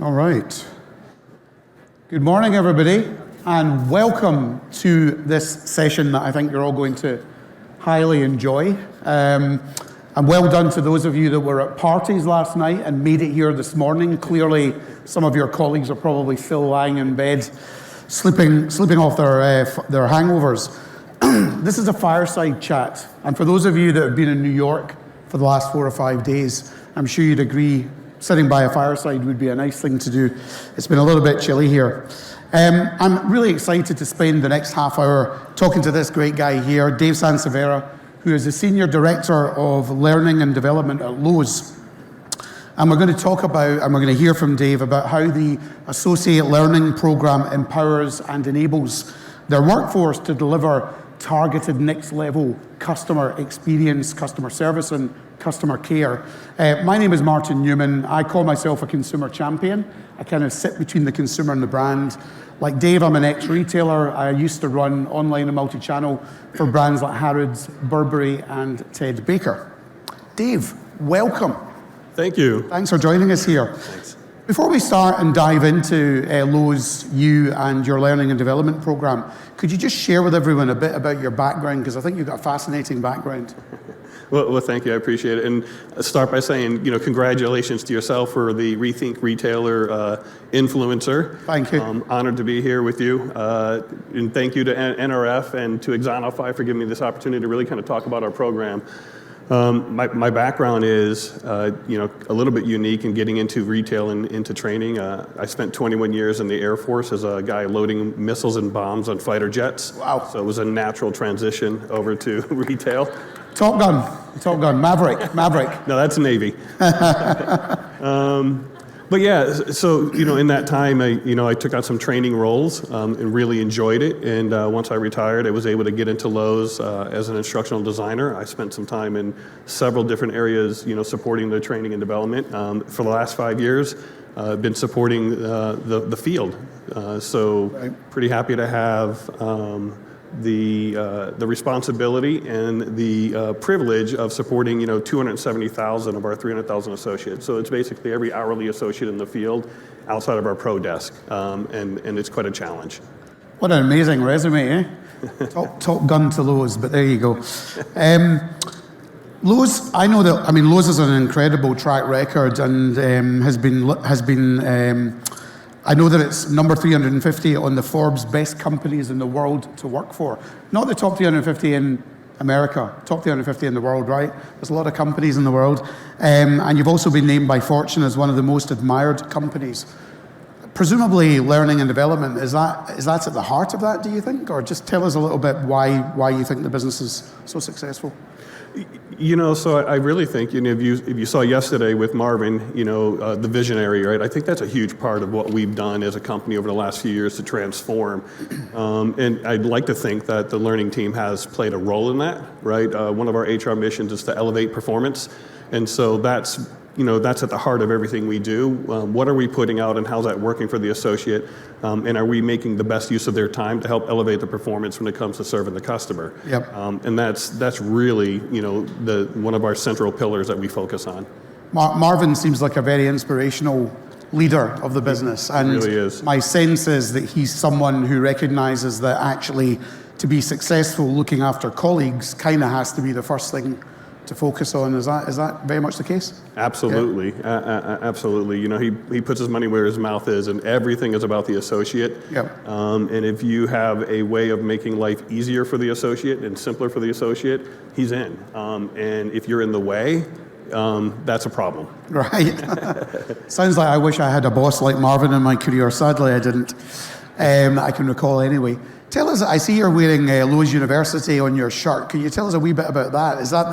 All right. Good morning, everybody, and welcome to this session that I think you're all going to highly enjoy. And well done to those of you that were at parties last night and made it here this morning. Clearly, some of your colleagues are probably still lying in bed, sleeping off their hangovers. This is a fireside chat, and for those of you that have been in New York for the last 4 or 5 days, I'm sure you'd agree sitting by a fireside would be a nice thing to do. It's been a little bit chilly here. I'm really excited to spend the next half hour talking to this great guy here, Dave Sansavera, who is the Senior Director of Learning and Development at Lowe's. And we're going to talk about, and we're going to hear from Dave about how the Associate Learning Program empowers and enables their workforce to deliver targeted next-level customer experience, customer service, and customer care. My name is Martin Newman. I call myself a consumer champion. I kind of sit between the consumer and the brand. Like Dave, I'm an ex-retailer. I used to run online and multi-channel for brands like Harrods, Burberry, and Ted Baker. Dave, welcome. Thank you. Thanks for joining us here. Thanks. Before we start and dive into Lowe's, you and your learning and development program, could you just share with everyone a bit about your background? Because I think you've got a fascinating background. Well, thank you. I appreciate it. And start by saying, congratulations to yourself for the Rethink Retailer influencer. Thank you. I'm honored to be here with you. And thank you to NRF and to Axonify for giving me this opportunity to really kind of talk about our program. My background is, a little bit unique in getting into retail and into training. I spent 21 years in the Air Force as a guy loading missiles and bombs on fighter jets. Wow. So it was a natural transition over to retail. Top Gun, Maverick. No, that's Navy. But yeah, so in that time, I took out some training roles and really enjoyed it. And once I retired, I was able to get into Lowe's as an instructional designer. I spent some time in several different areas, supporting the training and development. For the last 5 years, I've been supporting the field. Pretty happy to have the responsibility and the privilege of supporting 270,000 of our 300,000 associates. So it's basically every hourly associate in the field outside of our pro desk, and it's quite a challenge. What an amazing resume, eh? Top gun to Lowe's, but there you go. Lowe's, Lowe's has an incredible track record and has been. I know that it's number 350 on the Forbes best companies in the world to work for. Not the top 350 in America, top 350 in the world, right? There's a lot of companies in the world. And you've also been named by Fortune as one of the most admired companies. Presumably learning and development, is that at the heart of that, do you think? Or just tell us a little bit why you think the business is so successful. So I really think, if you saw yesterday with Marvin, the visionary, right? I think that's a huge part of what we've done as a company over the last few years to transform. And I'd like to think that the learning team has played a role in that, right? One of our HR missions is to elevate performance. And so that's at the heart of everything we do. What are we putting out and how's that working for the associate? And are we making the best use of their time to help elevate the performance when it comes to serving the customer? Yep. And that's really, one of our central pillars that we focus on. Marvin seems like a very inspirational leader of the business. And he really is. My sense is that he's someone who recognizes that actually to be successful looking after colleagues kind of has to be the first thing to focus on. Is that very much the case? Absolutely, yeah. Absolutely. He puts his money where his mouth is, and everything is about the associate. Yep. And if you have a way of making life easier for the associate and simpler for the associate, he's in. And if you're in the way, that's a problem. Right. Sounds like I wish I had a boss like Marvin in my career. Sadly, I didn't. I can recall anyway. Tell us, I see you're wearing Lowe's University on your shirt. Can you tell us a wee bit about that? Is that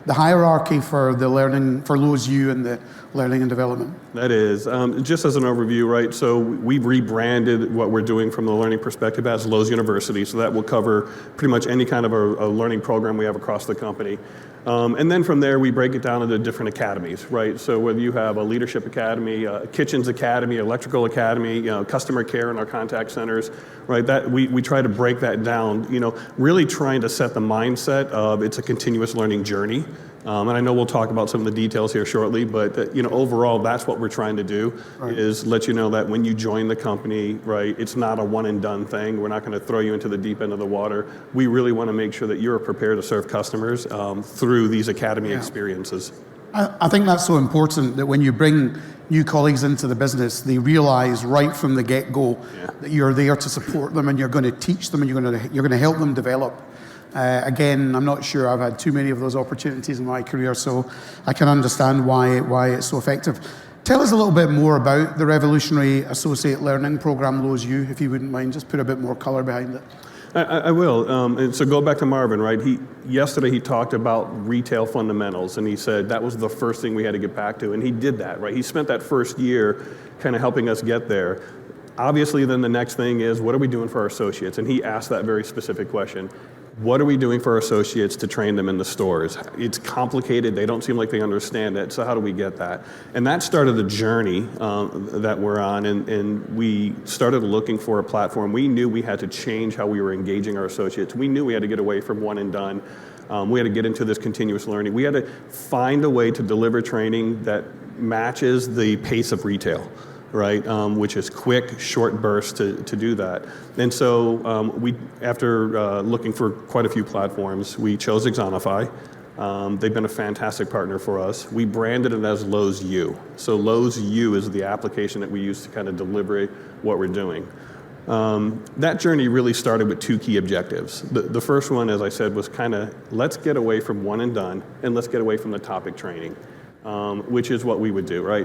the hierarchy for Lowe's U and the learning and development? That is. Just as an overview, right? So we've rebranded what we're doing from the learning perspective as Lowe's University. So that will cover pretty much any kind of a learning program we have across the company. And then from there, we break it down into different academies, right? So whether you have a leadership academy, a kitchens academy, electrical academy, customer care in our contact centers, right? That we try to break that down, really trying to set the mindset of it's a continuous learning journey And I know we'll talk about some of the details here shortly, but overall, that's what we're trying to do, is let you know that when you join the company, right, it's not a one and done thing. We're not going to throw you into the deep end of the water. We really want to make sure that you're prepared to serve customers through these academy experiences. I think that's so important, that when you bring new colleagues into the business, they realize right from the get-go that you're there to support them and you're going to teach them and you're going to help them develop. Again, I'm not sure I've had too many of those opportunities in my career, so I can understand why it's so effective. Tell us a little bit more about the revolutionary associate learning program, Lowe's U, if you wouldn't mind. Just put a bit more color behind it. I will. And so go back to Marvin, right? Yesterday he talked about retail fundamentals, and he said that was the first thing we had to get back to, and he did that, right? He spent that first year kind of helping us get there. Obviously, then the next thing is, what are we doing for our associates? And he asked that very specific question. What are we doing for our associates to train them in the stores? It's complicated. They don't seem like they understand it. So how do we get that? And that started the journey that we're on. And we started looking for a platform. We knew we had to change how we were engaging our associates. We knew we had to get away from one and done. We had to get into this continuous learning. We had to find a way to deliver training that matches the pace of retail, right? Which is quick, short bursts to do that. And so we, after looking for quite a few platforms, we chose Axonify. They've been a fantastic partner for us. We branded it as Lowe's U. So Lowe's U is the application that we use to kind of deliver what we're doing. That journey really started with two key objectives. The first one, as I said, was kind of, let's get away from one and done, and let's get away from the topic training. Which is what we would do, right?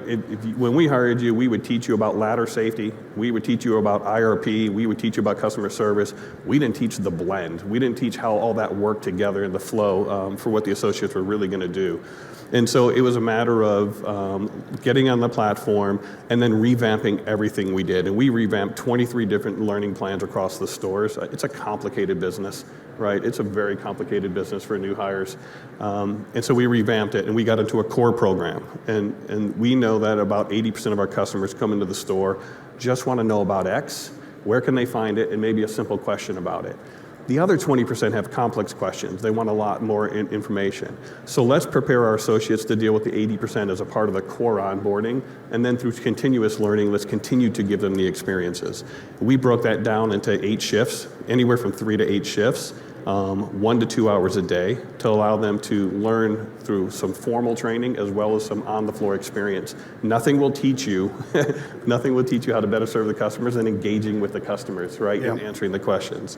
When we hired you, we would teach you about ladder safety. We would teach you about IRP. We would teach you about customer service. We didn't teach the blend. We didn't teach how all that worked together in the flow for what the associates were really going to do. And so it was a matter of getting on the platform and then revamping everything we did. And we revamped 23 different learning plans across the stores. It's a complicated business, right? It's a very complicated business for new hires. And so we revamped it and we got into a core program. And we know that about 80% of our customers come into the store, just want to know about X, where can they find it, and maybe a simple question about it. The other 20% have complex questions. They want a lot more information. So let's prepare our associates to deal with the 80% as a part of the core onboarding, and then through continuous learning, let's continue to give them the experiences. We broke that down into 8 shifts, anywhere from 3 to 8 shifts, 1 to 2 hours a day, to allow them to learn through some formal training as well as some on-the-floor experience. Nothing will teach you how to better serve the customers than engaging with the customers, right, and answering the questions.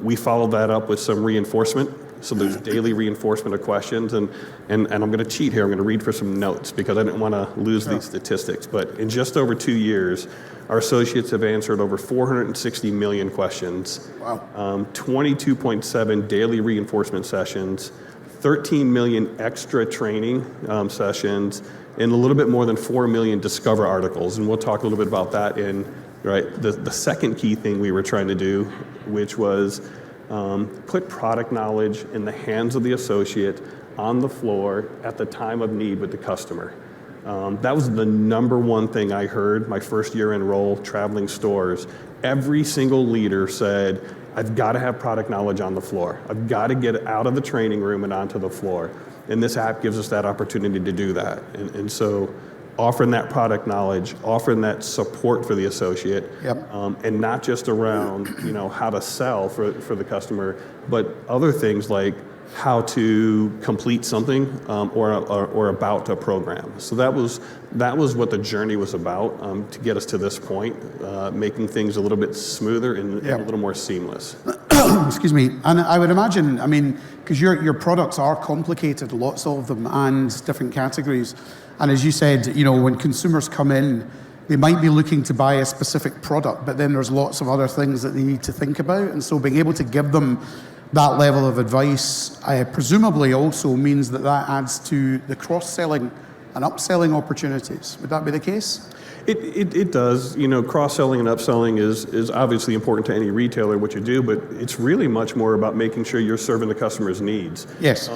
We followed that up with some reinforcement. So there's daily reinforcement of questions, and I'm going to cheat here. I'm going to read for some notes because I didn't want to lose these statistics. But in just over 2 years, our associates have answered over 460 million questions. Wow. 22.7 daily reinforcement sessions, 13 million extra training sessions, and a little bit more than 4 million Discover articles. And we'll talk a little bit about that in the second key thing we were trying to do, which was put product knowledge in the hands of the associate on the floor at the time of need with the customer. That was the number one thing I heard my first year in role traveling stores. Every single leader said, I've got to have product knowledge on the floor. I've got to get out of the training room and onto the floor. And this app gives us that opportunity to do that. And so offering that product knowledge, offering that support for the associate, and not just around how to sell for the customer, but other things like how to complete something or about a program. So that was what the journey was about to get us to this point, making things a little bit smoother and a little more seamless. Excuse me. And I would imagine, because your products are complicated, lots of them, and different categories. And as you said, when consumers come in, they might be looking to buy a specific product, but then there's lots of other things that they need to think about. And so being able to give them that level of advice, presumably also means that adds to the cross-selling and upselling opportunities. Would that be the case? It does. Cross-selling and upselling is obviously important to any retailer, what you do, but it's really much more about making sure you're serving the customer's needs. Yes.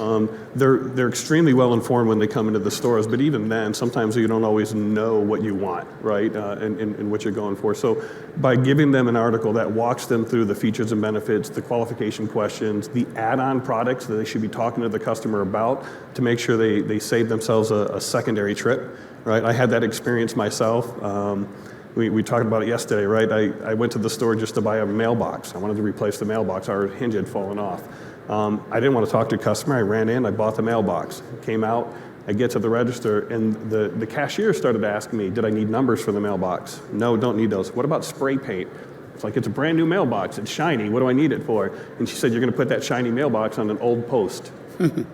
They're extremely well informed when they come into the stores, but even then, sometimes you don't always know what you want, right, and what you're going for. So by giving them an article that walks them through the features and benefits, the qualification questions, the add-on products that they should be talking to the customer about to make sure they save themselves a secondary trip. Right, I had that experience myself. We talked about it yesterday, right? I went to the store just to buy a mailbox. I wanted to replace the mailbox. Our hinge had fallen off. I didn't want to talk to a customer. I ran in, I bought the mailbox. Came out, I get to the register, and the cashier started to ask me, did I need numbers for the mailbox? No, don't need those. What about spray paint? It's like, it's a brand new mailbox. It's shiny. What do I need it for? And she said, you're going to put that shiny mailbox on an old post.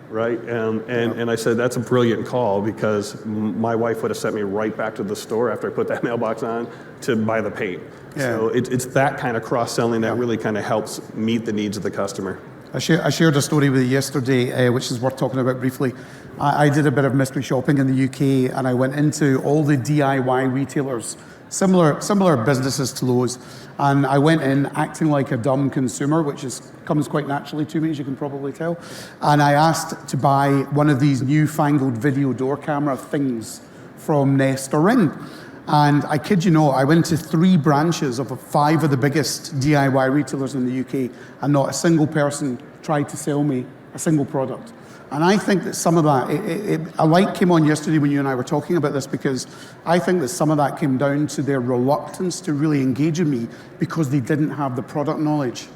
Right, and I said, that's a brilliant call, because my wife would have sent me right back to the store after I put that mailbox on to buy the paint. Yeah. So it's that kind of cross-selling that really kind of helps meet the needs of the customer. I shared a story with you yesterday, which is worth talking about briefly. I did a bit of mystery shopping in the UK, and I went into all the DIY retailers, similar businesses to Lowe's, and I went in acting like a dumb consumer, which comes quite naturally to me, as you can probably tell, and I asked to buy one of these newfangled video door camera things from Nest or Ring. And I kid you not, I went to 3 branches of 5 of the biggest DIY retailers in the UK, and not a single person tried to sell me a single product. And I think that some of that, a light came on yesterday when you and I were talking about this, because I think that some of that came down to their reluctance to really engage in me because they didn't have the product knowledge.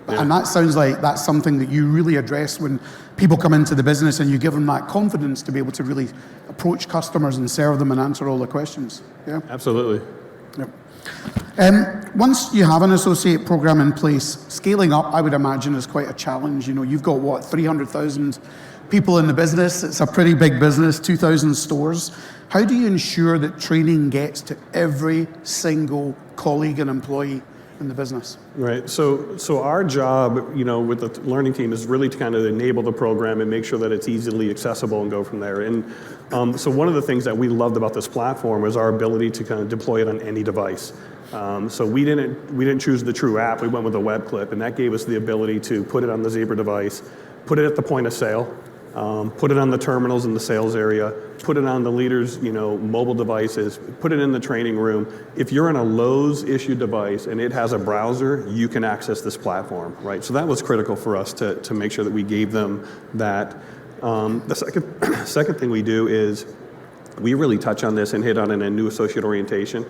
Yeah. And that sounds like that's something that you really address when people come into the business, and you give them that confidence to be able to really approach customers and serve them and answer all the questions. Yeah, absolutely. Yep. Once you have an associate program in place, scaling up, I would imagine, is quite a challenge. You've got 300,000 people in the business. It's a pretty big business, 2,000 stores. How do you ensure that training gets to every single colleague and employee in the business? Right. So our job, with the learning team is really to kind of enable the program and make sure that it's easily accessible and go from there. And so one of the things that we loved about this platform was our ability to kind of deploy it on any device. So we didn't choose the True app. We went with the web clip, and that gave us the ability to put it on the Zebra device, put it at the point of sale, put it on the terminals in the sales area, put it on the leaders' mobile devices, put it in the training room. If you're on a Lowe's issued device and it has a browser, you can access this platform, right? So that was critical for us to make sure that we gave them that. The second thing we do is we really touch on this and hit on it in a new associate orientation.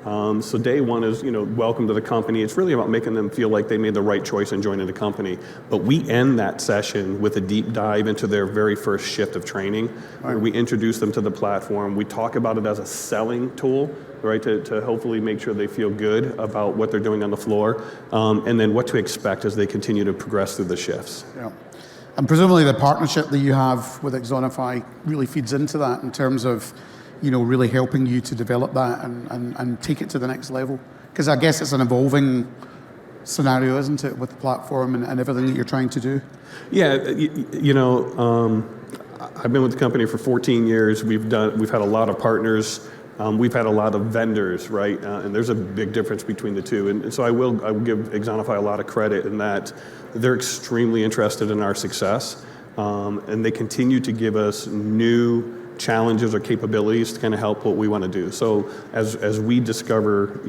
So day one is, welcome to the company. It's really about making them feel like they made the right choice in joining the company. But we end that session with a deep dive into their very first shift of training. Right. We introduce them to the platform. We talk about it as a selling tool, right, to hopefully make sure they feel good about what they're doing on the floor, and then what to expect as they continue to progress through the shifts. Yeah. And presumably the partnership that you have with Axonify really feeds into that in terms of really helping you to develop that and take it to the next level. Because I guess it's an evolving scenario, isn't it, with the platform and everything that you're trying to do? Yeah, I've been with the company for 14 years. We've had a lot of partners. We've had a lot of vendors, right? And there's a big difference between the two. And so I will give Axonify a lot of credit in that they're extremely interested in our success. And they continue to give us new challenges or capabilities to kind of help what we want to do. So as we discover,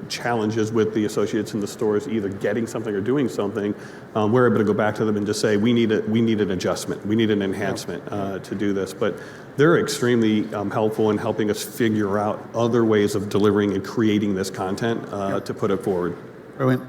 challenges with the associates in the stores, either getting something or doing something, we're able to go back to them and just say, we need an adjustment, we need an enhancement to do this. But they're extremely helpful in helping us figure out other ways of delivering and creating this content to put it forward. Brilliant.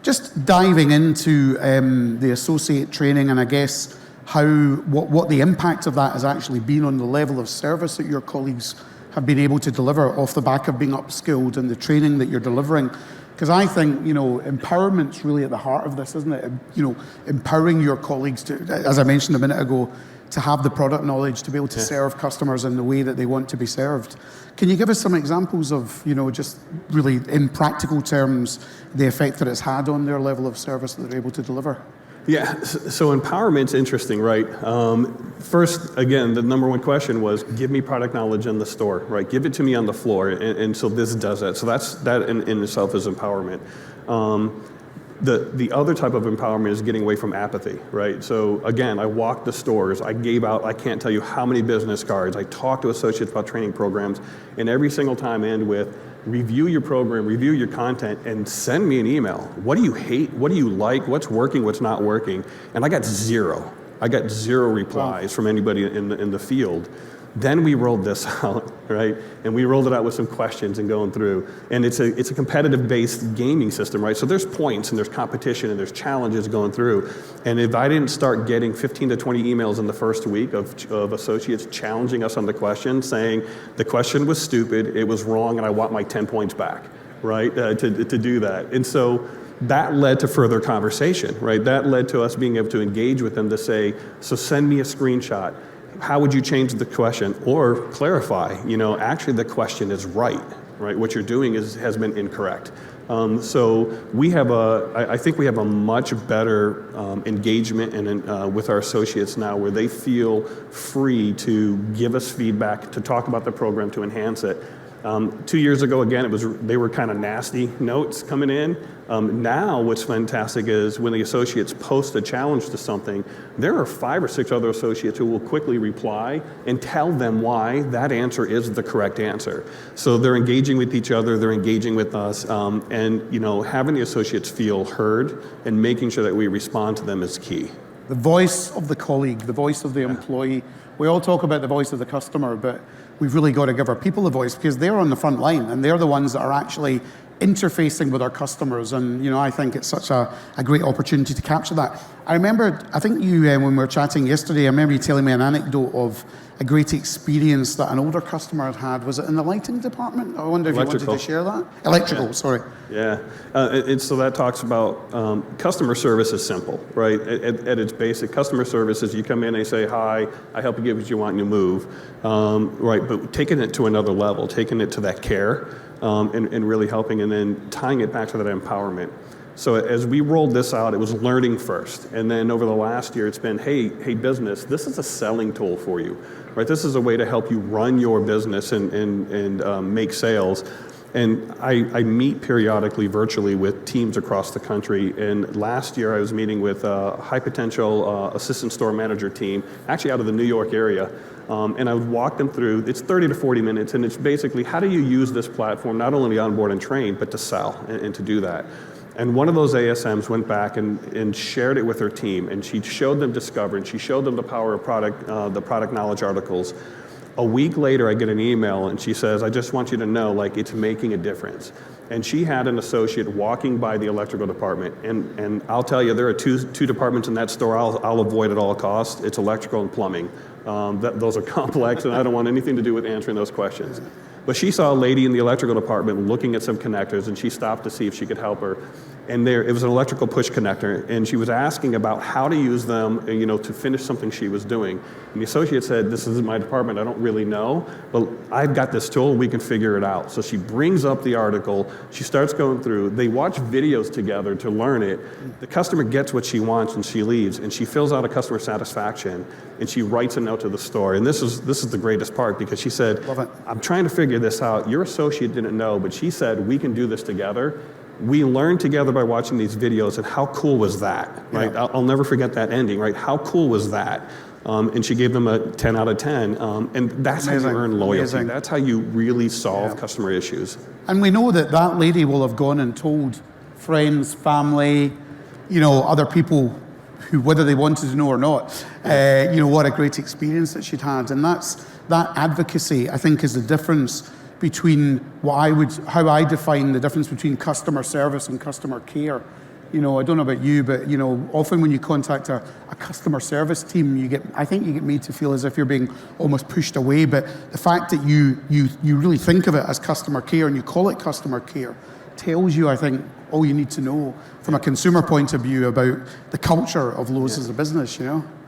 Just diving into the associate training, and I guess what the impact of that has actually been on the level of service that your colleagues have been able to deliver off the back of being upskilled and the training that you're delivering. Because I think, empowerment's really at the heart of this, isn't it? Empowering your colleagues to, as I mentioned a minute ago, to have the product knowledge to be able to serve customers in the way that they want to be served. Can you give us some examples of, just really in practical terms, the effect that it's had on their level of service that they're able to deliver? Yeah, so empowerment's interesting, right? First, again, the number one question was, give me product knowledge in the store, right? Give it to me on the floor, and so this does that. So that in itself is empowerment. The other type of empowerment is getting away from apathy, right? So again, I walked the stores, I gave out, I can't tell you how many business cards, I talked to associates about training programs, and every single time I end with, review your program, review your content, and send me an email. What do you hate? What do you like? What's working? What's not working? And I got zero. I got zero replies from anybody in the field. Then we rolled this out, right? And we rolled it out with some questions and going through. And it's a competitive-based gaming system, right? So there's points and there's competition and there's challenges going through. And if I didn't start getting 15 to 20 emails in the first week of associates challenging us on the question, saying the question was stupid, it was wrong, and I want my 10 points back, right? To do that. And so that led to further conversation, right? That led to us being able to engage with them to say, so send me a screenshot. How would you change the question or clarify, actually the question is right? What you're doing has been incorrect. So I think we have a much better engagement with our associates now where they feel free to give us feedback, to talk about the program, to enhance it. 2 years ago, again, they were kind of nasty notes coming in. Now what's fantastic is when the associates post a challenge to something, there are 5 or 6 other associates who will quickly reply and tell them why that answer is the correct answer. So they're engaging with each other, they're engaging with us, and having the associates feel heard and making sure that we respond to them is key. The voice of the colleague, the voice of the employee. We all talk about the voice of the customer, but we've really got to give our people a voice because they're on the front line and they're the ones that are actually interfacing with our customers. And I think it's such a great opportunity to capture that. I think you, when we were chatting yesterday, I remember you telling me an anecdote of a great experience that an older customer had. Was it in the lighting department? I wonder if you wanted to share that. Electrical, sorry. Yeah, and so that talks about customer service is simple, right? At its basic, customer service is you come in, they say, hi, I help you get what you want and you move, right? But taking it to another level, taking it to that care, and really helping, and then tying it back to that empowerment. So as we rolled this out, it was learning first. And then over the last year, it's been, hey business, this is a selling tool for you, right? This is a way to help you run your business and make sales. And I meet periodically virtually with teams across the country. And last year I was meeting with a high potential assistant store manager team, actually out of the New York area. And I would walk them through, it's 30 to 40 minutes, and it's basically how do you use this platform, not only to onboard and train, but to sell and to do that. And one of those ASMs went back and shared it with her team, and she showed them Discover, and she showed them the power of the product knowledge articles. A week later, I get an email, and she says, I just want you to know, it's making a difference. And she had an associate walking by the electrical department, and I'll tell you, there are two departments in that store I'll avoid at all costs. It's electrical and plumbing. Those are complex, and I don't want anything to do with answering those questions. But she saw a lady in the electrical department looking at some connectors, and she stopped to see if she could help her. And it was an electrical push connector, and she was asking about how to use them, to finish something she was doing. And the associate said, this isn't my department, I don't really know, but I've got this tool, we can figure it out. So she brings up the article, she starts going through, they watch videos together to learn it. The customer gets what she wants and she leaves, and she fills out a customer satisfaction, and she writes a note to the store. And this is the greatest part, because she said, I'm trying to figure this out. Your associate didn't know, but she said, we can do this together. We learned together by watching these videos, and how cool was that, right? Yeah. I'll never forget that ending, right? How cool was that? And she gave them a 10 out of 10. And that's Amazing. How you earn loyalty. Amazing. That's how you really solve customer issues. And we know that lady will have gone and told friends, family, other people who, whether they wanted to know or not, what a great experience that she'd had. And that advocacy, I think, is the difference between how I define the difference between customer service and customer care. I don't know about you, but often when you contact a customer service team, I think you get made to feel as if you're being almost pushed away. But the fact that you really think of it as customer care and you call it customer care tells you, I think, all you need to know from a consumer point of view about the culture of Lowe's as a business.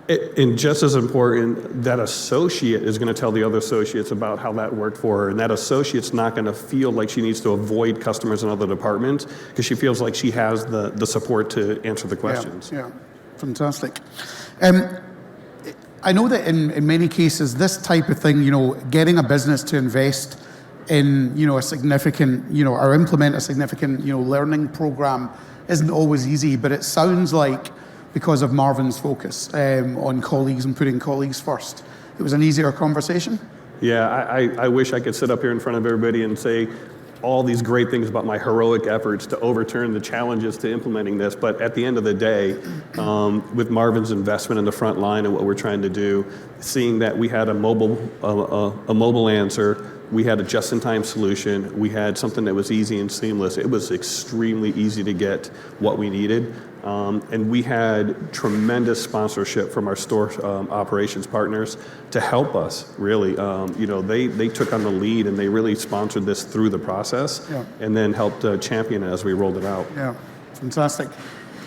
And just as important, that associate is going to tell the other associates about how that worked for her. And that associate's not going to feel like she needs to avoid customers in other departments because she feels like she has the support to answer the questions. Yeah. Fantastic. I know that in many cases, this type of thing, getting a business to invest in, a significant, or implement a significant, learning program isn't always easy, but it sounds like because of Marvin's focus on colleagues and putting colleagues first, it was an easier conversation? Yeah, I wish I could sit up here in front of everybody and say all these great things about my heroic efforts to overturn the challenges to implementing this, but at the end of the day, with Marvin's investment in the front line and what we're trying to do, seeing that we had a mobile answer, we had a just-in-time solution, we had something that was easy and seamless. It was extremely easy to get what we needed, and we had tremendous sponsorship from our store operations partners to help us, really. They took on the lead and they really sponsored this through the process, and then helped champion it as we rolled it out. Yeah, fantastic.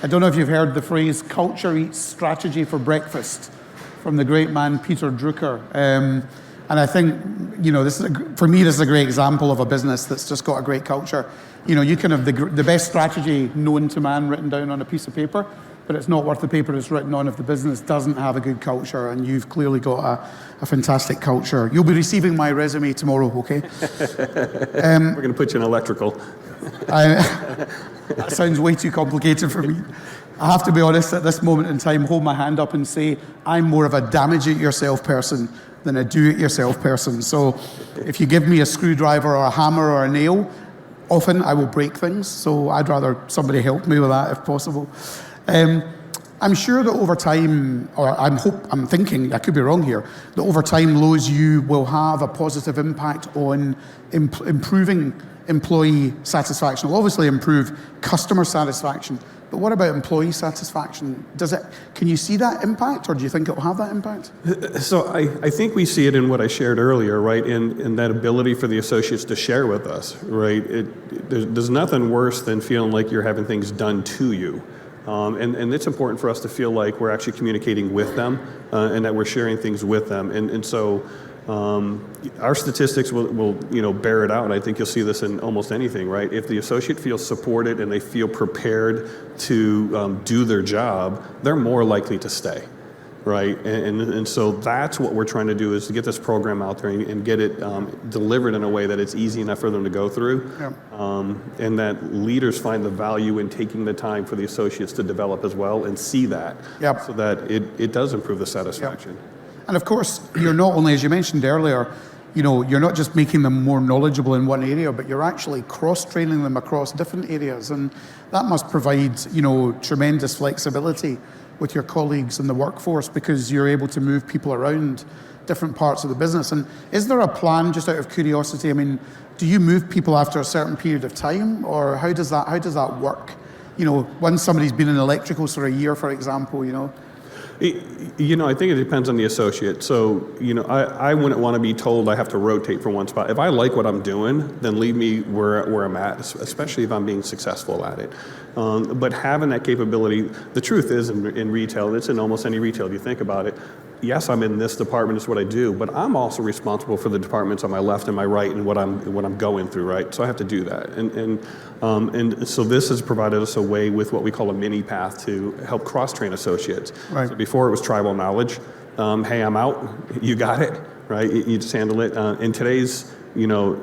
I don't know if you've heard the phrase "culture eats strategy for breakfast" from the great man Peter Drucker. And I think, for me, this is a great example of a business that's just got a great culture. You can have the best strategy known to man written down on a piece of paper, but it's not worth the paper it's written on if the business doesn't have a good culture, and you've clearly got a fantastic culture. You'll be receiving my resume tomorrow, okay? We're going to put you in electrical. That sounds way too complicated for me. I have to be honest, at this moment in time, hold my hand up and say, I'm more of a damage-it-yourself person than a do-it-yourself person. So if you give me a screwdriver or a hammer or a nail, often I will break things. So I'd rather somebody help me with that if possible. I'm sure that over time, or I'm thinking, I could be wrong here, that over time, Lowe's, you will have a positive impact on improving employee satisfaction. It will obviously improve customer satisfaction, but what about employee satisfaction? Can you see that impact, or do you think it will have that impact? So I think we see it in what I shared earlier, right? In that ability for the associates to share with us, right? There's nothing worse than feeling like you're having things done to you. And it's important for us to feel like we're actually communicating with them and that we're sharing things with them. And so our statistics will bear it out, and I think you'll see this in almost anything, right? If the associate feels supported and they feel prepared to do their job, they're more likely to stay, right? And so that's what we're trying to do, is to get this program out there and get it delivered in a way that it's easy enough for them to go through, and that leaders find the value in taking the time for the associates to develop as well and see that, so that it does improve the satisfaction. And of course, you're not only, as you mentioned earlier, you're not just making them more knowledgeable in one area, but you're actually cross-training them across different areas. And that must provide, tremendous flexibility with your colleagues in the workforce, because you're able to move people around different parts of the business. And is there a plan, just out of curiosity? I mean, do you move people after a certain period of time, or how does that work? Once somebody's been in electricals for a year, for example, I think it depends on the associate. So, I wouldn't want to be told I have to rotate from one spot. If I like what I'm doing, then leave me where I'm at, especially if I'm being successful at it. But having that capability, the truth is in retail, it's in almost any retail if you think about it. Yes, I'm in this department, it's what I do, but I'm also responsible for the departments on my left and my right and what I'm going through, right? So I have to do that. And so this has provided us a way with what we call a mini path to help cross-train associates. Right. So before it was tribal knowledge. Hey, I'm out, you got it, right? You just handle it. In today's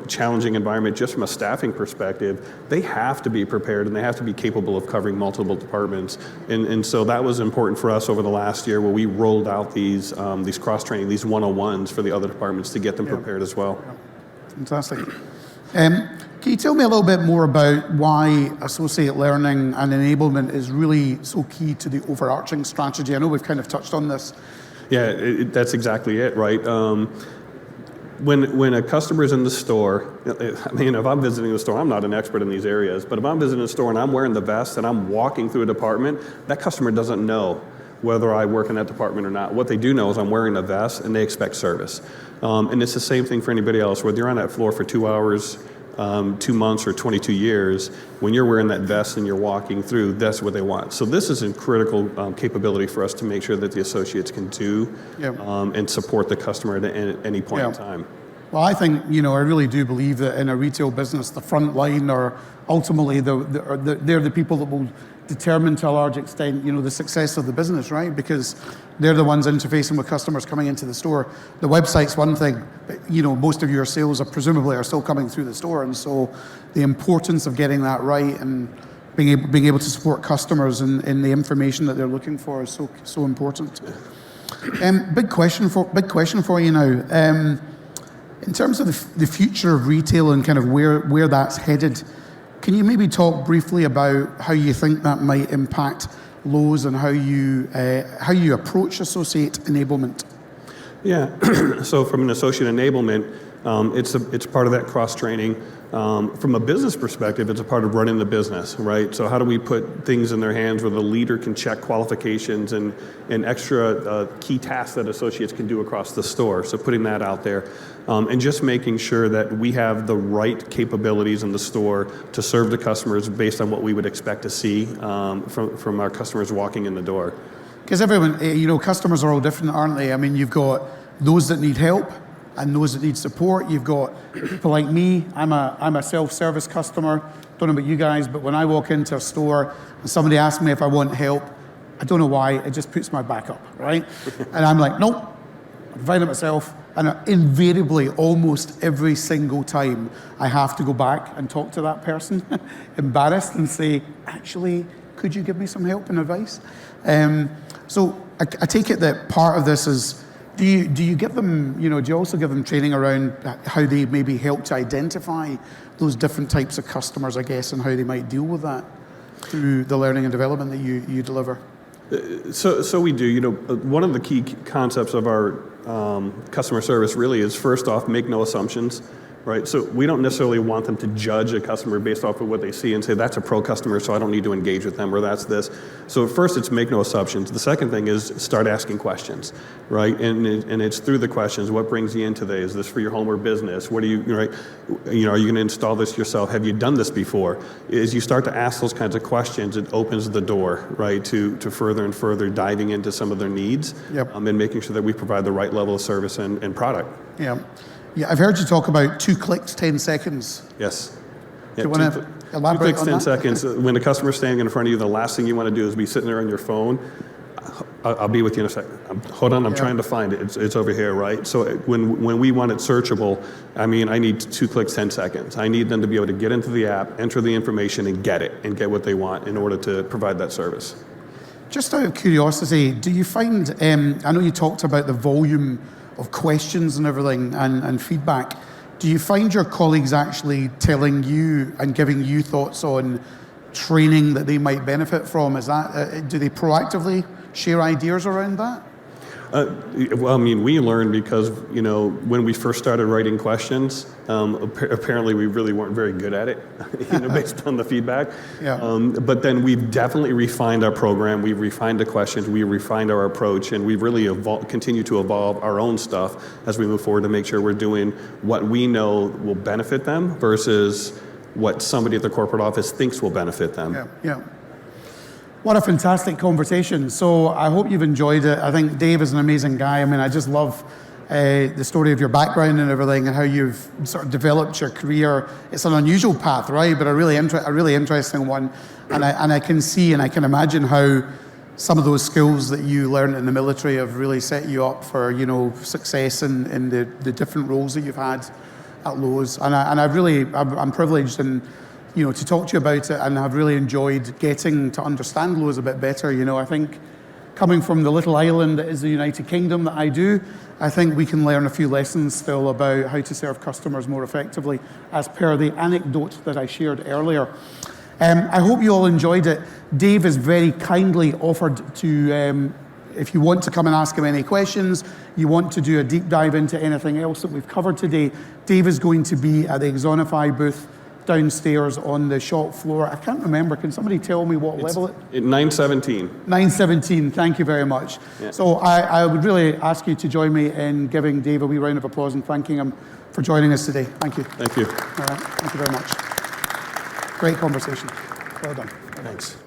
challenging environment, just from a staffing perspective, they have to be prepared and they have to be capable of covering multiple departments. And so that was important for us over the last year, where we rolled out these cross-training, these 101s for the other departments to get them prepared as well. Fantastic. Can you tell me a little bit more about why associate learning and enablement is really so key to the overarching strategy? I know we've kind of touched on this. Yeah, that's exactly it, right? When a customer is in the store, I mean, if I'm visiting the store, I'm not an expert in these areas, but if I'm visiting a store and I'm wearing the vest and I'm walking through a department, that customer doesn't know whether I work in that department or not. What they do know is I'm wearing a vest and they expect service. And it's the same thing for anybody else, whether you're on that floor for 2 hours, 2 months, or 22 years, when you're wearing that vest and you're walking through, that's what they want. So this is a critical capability for us to make sure that the associates can do and support the customer at any point in time. Well, I think, I really do believe that in a retail business, the front line are ultimately they're the people that will determine to a large extent, the success of the business, right? Because they're the ones interfacing with customers coming into the store. The website's one thing, but most of your sales presumably are still coming through the store, and so the importance of getting that right and being able to support customers in the information that they're looking for is so important. Big question for you now. In terms of the future of retail and kind of where that's headed, can you maybe talk briefly about how you think that might impact Lowe's and how you approach associate enablement? Yeah, so from an associate enablement, it's part of that cross-training. From a business perspective, it's a part of running the business, right? So how do we put things in their hands where the leader can check qualifications and extra key tasks that associates can do across the store? So putting that out there and just making sure that we have the right capabilities in the store to serve the customers based on what we would expect to see from our customers walking in the door. Because everyone, customers are all different, aren't they? I mean, you've got those that need help and those that need support. You've got people like me. I'm a self-service customer. Don't know about you guys, but when I walk into a store and somebody asks me if I want help, I don't know why, it just puts my back up, right? And I'm like, nope, I'm fine it myself. And invariably, almost every single time, I have to go back and talk to that person, embarrassed, and say, actually, could you give me some help and advice? So I take it that part of this is, do you give them, do you also give them training around how they maybe help to identify those different types of customers, I guess, and how they might deal with that through the learning and development that you deliver? So we do. One of the key concepts of our customer service really is, first off, make no assumptions. Right, so we don't necessarily want them to judge a customer based off of what they see and say, that's a pro customer, so I don't need to engage with them, or that's this. So first, it's make no assumptions. The second thing is start asking questions, right? And it's through the questions. What brings you in today? Is this for your home or business? What are you, right? Are you going to install this yourself? Have you done this before? As you start to ask those kinds of questions, it opens the door, right, to further and further diving into some of their needs. Yep. And making sure that we provide the right level of service and product. Yeah. Yeah, I've heard you talk about 2 clicks, 10 seconds. Yes. Do you want to elaborate 2 clicks, on 10 that? seconds. When a customer's standing in front of you, the last thing you want to do is be sitting there on your phone. I'll be with you in a second. Hold on, I'm trying to find it. It's over here, right? So when we want it searchable, I need 2 clicks, 10 seconds. I need them to be able to get into the app, enter the information, and get it, and get what they want in order to provide that service. Just out of curiosity, do you find, I know you talked about the volume of questions and everything and feedback. Do you find your colleagues actually telling you and giving you thoughts on training that they might benefit from? Is that, do they proactively share ideas around that? Well, we learned because, when we first started writing questions, apparently we really weren't very good at it, based on the feedback. Yeah. But then we've definitely refined our program. We've refined the questions. We refined our approach, and we've really continue to evolve our own stuff as we move forward to make sure we're doing what we know will benefit them versus what somebody at the corporate office thinks will benefit them. Yeah. What a fantastic conversation. So I hope you've enjoyed it. I think Dave is an amazing guy. I just love the story of your background and everything and how you've sort of developed your career. It's an unusual path, right? But a really interesting one. And I can see and I can imagine how some of those skills that you learned in the military have really set you up for, success in the different roles that you've had at Lowe's. And I'm privileged and to talk to you about it, and I've really enjoyed getting to understand Lowe's a bit better. I think coming from the little island that is the United Kingdom that I do, I think we can learn a few lessons still about how to serve customers more effectively, as per the anecdote that I shared earlier. I hope you all enjoyed it. Dave has very kindly offered to, if you want to come and ask him any questions, you want to do a deep dive into anything else that we've covered today, Dave is going to be at the Axonify booth downstairs on the shop floor. I can't remember. Can somebody tell me what level it? 917. 917. Thank you very much. Yeah. So I would really ask you to join me in giving Dave a wee round of applause and thanking him for joining us today. Thank you. Thank you. All right. Thank you very much. Great conversation. Well done. Thanks.